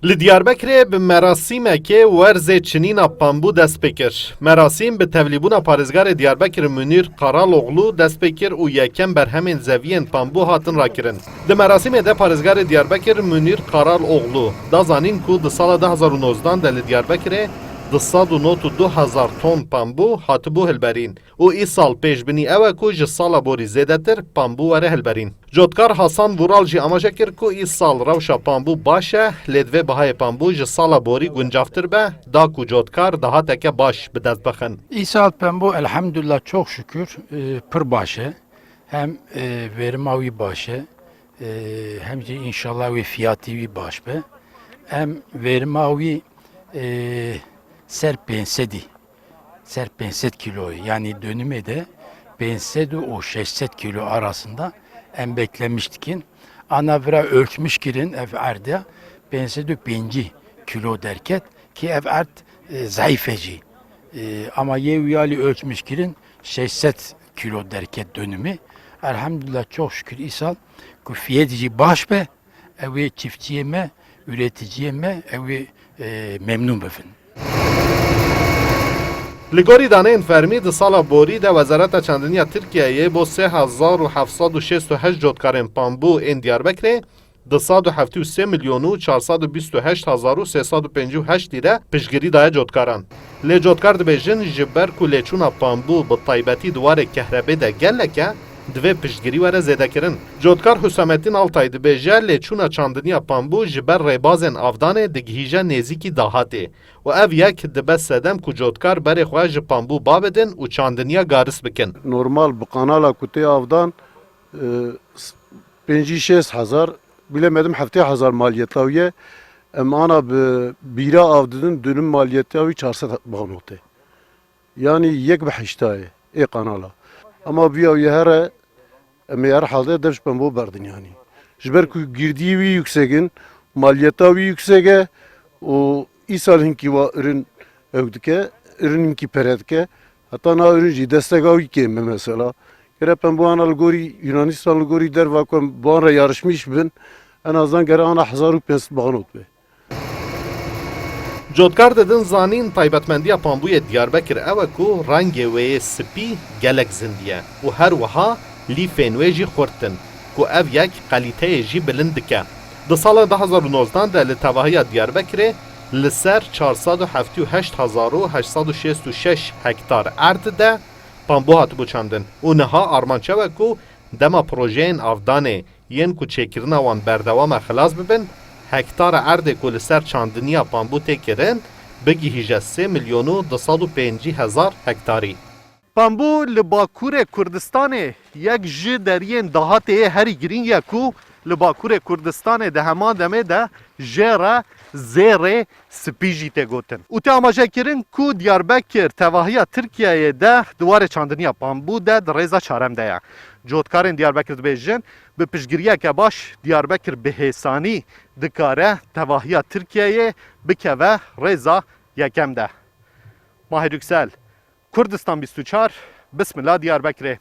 Li Diyarbekirê bi merasîmekê werzê çinîna pambû dest pê kir. Merasîm bi tevlîbûna parêzgarê Diyarbekir Münîr Qaraloğlu dest pê kir û yekem berhemên zeviyên pambû hatin rakirin. Di merasîmê de parêzgarê Diyarbekir Münîr Qaraloğlu da zanîn ku di sala 2019 de li Diyarbekirê 292,000 ton pambû hatibû hilberîn û îsal pêşbînî ew e ku ji sala borî zêdetir pambû were hilberîn. Cotkar Hasan Vural jî amaje kir ku îsal rewşa pambû baş e, lê divê bihayê pambû ji sala borî guncavtir be, da ku cotkar dahateke baş bi dest bixin. İsa Pembo elhamdülillah çok şükür pır başı hem verima wî baş e hem de inşallah wî fiyatî wî baş be hem verima wî ser 500 kilo yani dönüme de 500 o 600 kilo arasında en beklemiştikin ana vira ölçmüş kirin ev erde 505 kilo derket ki ev ert zayıfeci. Ama yevyali ölçmüş kirin 600 kilo derket dönümü. Elhamdülillah çok şükür İsal kufiyetici baş be evi çiftçiye me üreticiye me evi memnun befin. Li gorî daneyên fermî di sala borî de Wezareta Çandiniya Tirkiyeyê bo 3768 cotkarên pambû ên Diyarbekirê 273 milyon û 428,358 lîre piştgirî daye cotkaran. Lê cotkar dibêjin ji ber ku lêçûna pambû bi taybetî di warê kehrebê de gelek e, divê piştgirî were zêdekirin. Cotkar Hüsamettin Altay dibêje lêçûna çandiniya pambû ji ber rêbazên avdanê digihîje nêzîkî dahatê û ev yek dibe sedem ku cotkar berê xwe ji pambû babidin û çandiniya garis bikin. Normal bu kanala kutê avdan 5-6 hezar bilemedim 7 hezar maliyetla ye em ana bi bîra av didin dönüm maliyeti wî 400 banotê. Yani yek bi heştayê ê kanala. Ama biya ye here em her halde devş pembû berdin yani. Ji ber ku girdî wî yüksekin, maliyeta wî yüksek e û îsal hinkî wa ürün ew dike, ürün hinkî pere dike. Heta na ürün jî desteka wî kêm mesela. Gere pembûana li gorî Yunanistan li gorî derva ku em bu an re yarışmış bin en azından gere ana 1500 banot be. Cotkar didin zanîn taybetmendiya pambûyê Diyarbekir ew e ku rengê wê yê spî gelek zindiye û her wiha lîfên wê jî xurtin ku ev yek qelîteyê jî bilind dike. Di sala 2019 de li tevahiya Diyarbekirê li ser 478,866 hektar erd de pambû hatibû çandin û niha armançe we ku dema projeyên avdanê yên ku çêkirina wan berdewam e xilas bibin, hektara erdê ku li ser çandiniya pambû tê kirin bigihîje 3 milyon û 250,000 hektarî. Pambû li Bakurê Kurdistanê yek ji deriyên dahatê herî girîng ye ku li Bakurê Kurdistanê di hema demê de jêre zêrê spî jî tê gotin. Û tê amajekirin ku Diyarbekir tevahiya Tirkiyeyê de di warê çandiniya pambû de di rêza çarem de ye. Cotkarên Diyarbekir dibêjin bi piştgiriyeke baş Diyarbekir bi hêsanî dikare tevahiya Tirkiyeyê bikeve rêza yekem de. Mahir Yüksel, Kurdistan 24, Bismillah Diyarbekirê.